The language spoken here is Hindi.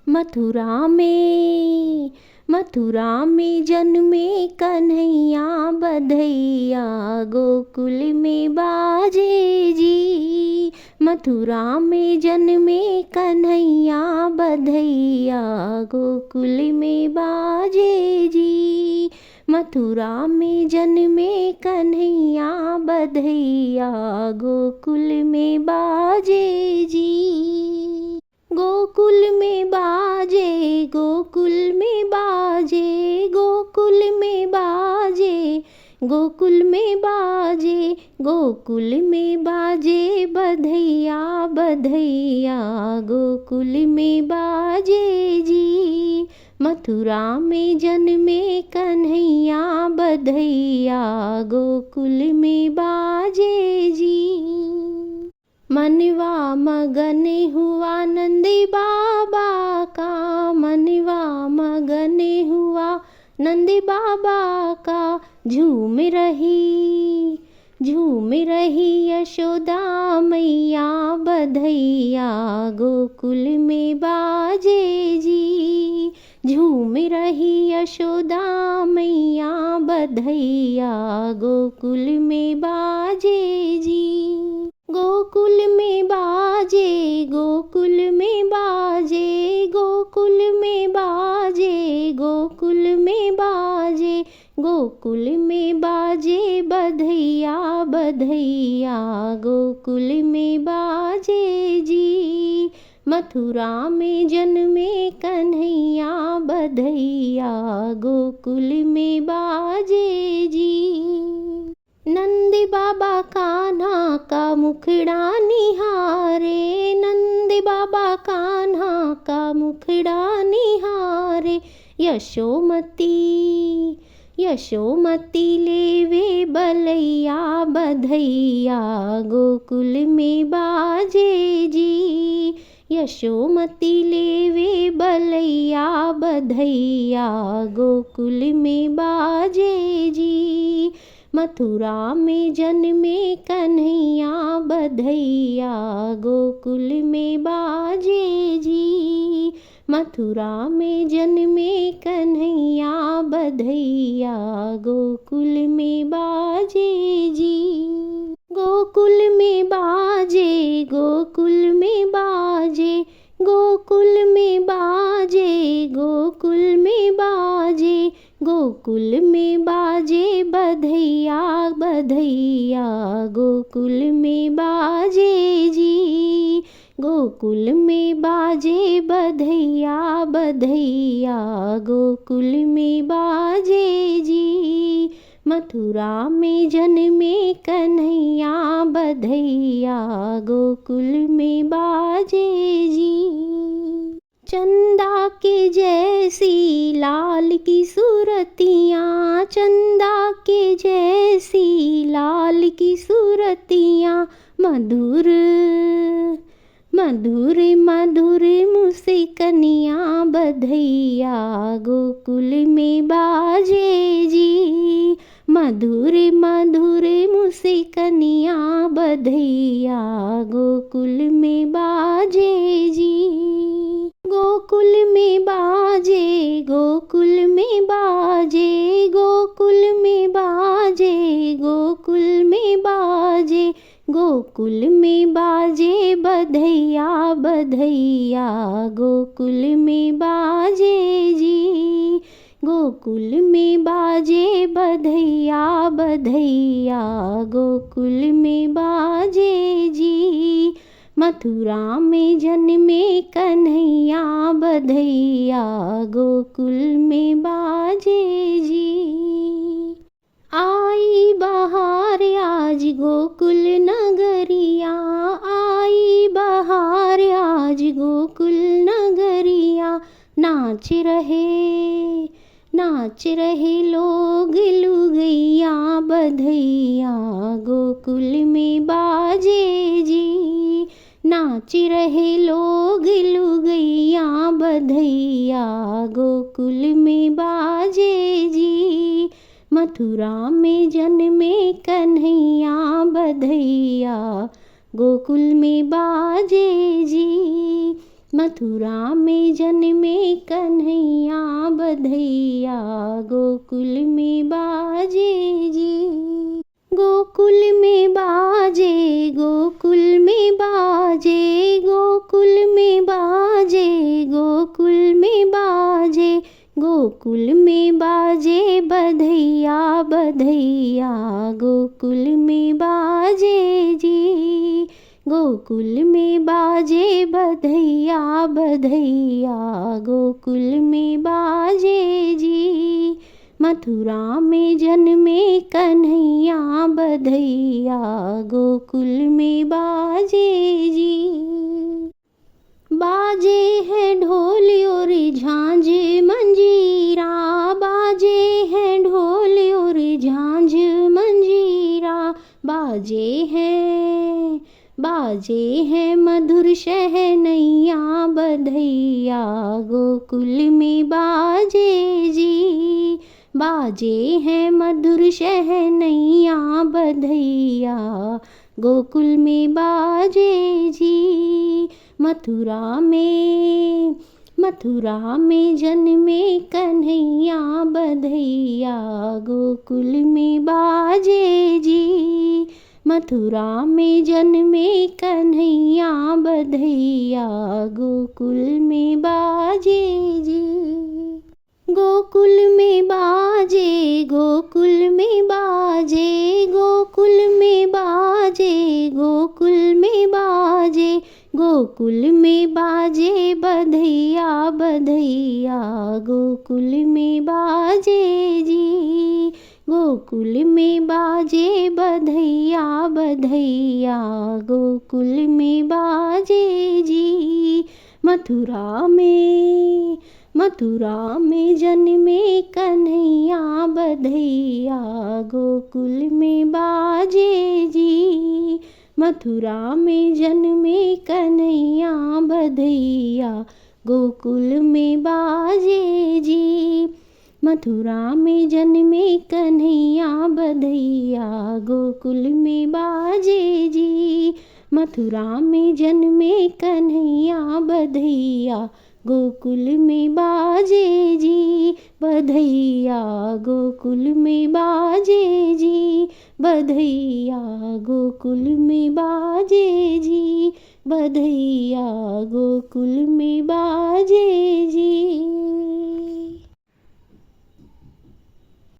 मथुरा में जन्मे कन्हैया बधैया गोकुल में बाजे जी। मथुरा में जन्मे कन्हैया बधैया गोकुल में बाजे जी। मथुरा में जन्मे कन्हैया बधैया गोकुल में बाजे जी। गोकुल में बाजे गोकुल में बाजे गोकुल में बाजे गोकुल में बाजे गोकुल में बाजे बधैया बधैया गोकुल में बाजे जी। मथुरा में जन्मे कन्हैया बधैया गोकुल में बाजे जी। मनवा मगन हुआ नंदी बाबा का, मनवा मगन हुआ नंदी बाबा का। झूम रही यशोदा मैया बधैया गोकुल में बाजे जी। झूम रही यशोदा मैया बधैया गोकुल में बाजे जी। गोकुल में बाजे गोकुल में बाजे गोकुल में बाजे गोकुल में बाजे गोकुल में बाजे बधैया बधैया गोकुल में बाजे जी। मथुरा में जन्मे कन्हैया बधैया गोकुल में बाजे जी। नंदी बाबा कान्हा का मुखड़ा निहारे, नंदी बाबा कान्हा का मुखड़ा निहारे। यशोमती लेवे बलैया बधैया गोकुल में बाजे जी। यशोमती लेवे बलैया बधैया गोकुल में बाजे जी। मथुरा में जन्मे कन्हैया बधैया गोकुल में बाजे जी। मथुरा में जन्मे कन्हैया बधैया गोकुल में बाजे जी। गोकुल में बाजे गोकुल में बाजे गोकुल में बाजे गोकुल में बाजे गोकुल में बाजे बधैया बधैया गोकुल में बाजे जी। गोकुल में बाजे बधैया बधैया गोकुल में बाजे जी। मथुरा में जन्मे कन्हैया बधैया गोकुल में बाजे जी। चंदा के जैसी लाल की सूरतियाँ, चंदा के जैसी लाल की सूरतियाँ। मधुर मधुर मधुर मुस्कनियाँ बधैया गोकुल में बाजे जी। मधुर मधुर मुस्कनियाँ बधैया गोकुल में बाजे जी। गोकुल में बाजे गोकुल में बाजे गोकुल में बाजे गोकुल में बाजे गोकुल में बाजे बधैया बधैया गोकुल में बाजे जी। गोकुल में बाजे बधैया बधैया गोकुल में बाजे जी। मथुरा में जन्मे कन्हैया बधैया गोकुल में बाजे जी। आई बहार आज गोकुल नगरिया, आई बहार आज गोकुल नगरिया। नाच रहे लोग लुगैया बधैया गोकुल में बाजे जी। नाच रहे लोग लुगैया बधैया गोकुल में बाजे जी। मथुरा में जन्मे कन्हैया बधैया गोकुल में बाजे जी। मथुरा में जन्मे कन्हैया बधैया गोकुल में बाजे जी। गोकुल में बाजे, गोकुल में बाजे, गोकुल में बाजे, गोकुल में बाजे, गोकुल में बाजे बधैया बधैया गोकुल में बाजे जी। गोकुल में बाजे बधैया बधैया गोकुल में बाजे जी। मथुरा में जन्मे कन्हैया बधैया गोकुल में बाजे जी। बाजे हैं ढोल और झांझ मंजीरा, बाजे हैं ढोल और झांझ मंजीरा, बाजे हैं मधुर शहनैया बधैया गोकुल में बाजे जी। बाजे हैं मधुर शहनैया बधैया गोकुल में बाजे जी। मथुरा में जन्मे कन्हैया बधैया गोकुल में बाजे जी। मथुरा में जन्मे कन्हैया बधैया गोकुल में बाजे जी। गोकुल में बाजे, गोकुल में बाजे, गोकुल में बाजे, गोकुल में बाजे, गोकुल में बाजे बधैया बधैया गोकुल में बाजे जी। गोकुल में बाजे बधैया बधैया गोकुल में बाजे जी। मथुरा में जन्मे कन्हैया बधैया गोकुल में बाजे जी। मथुरा में जन्मे कन्हैया बधैया गोकुल में बाजे जी। मथुरा में जन्मे कन्हैया बधैया गोकुल में बाजे जी। मथुरा में जन्मे कन्हैया बधैया गोकुल में बाजे जी। बधैया गोकुल में बाजे जी। बधैया गोकुल में बाजे जी। बधैया गोकुल में बाजे जी।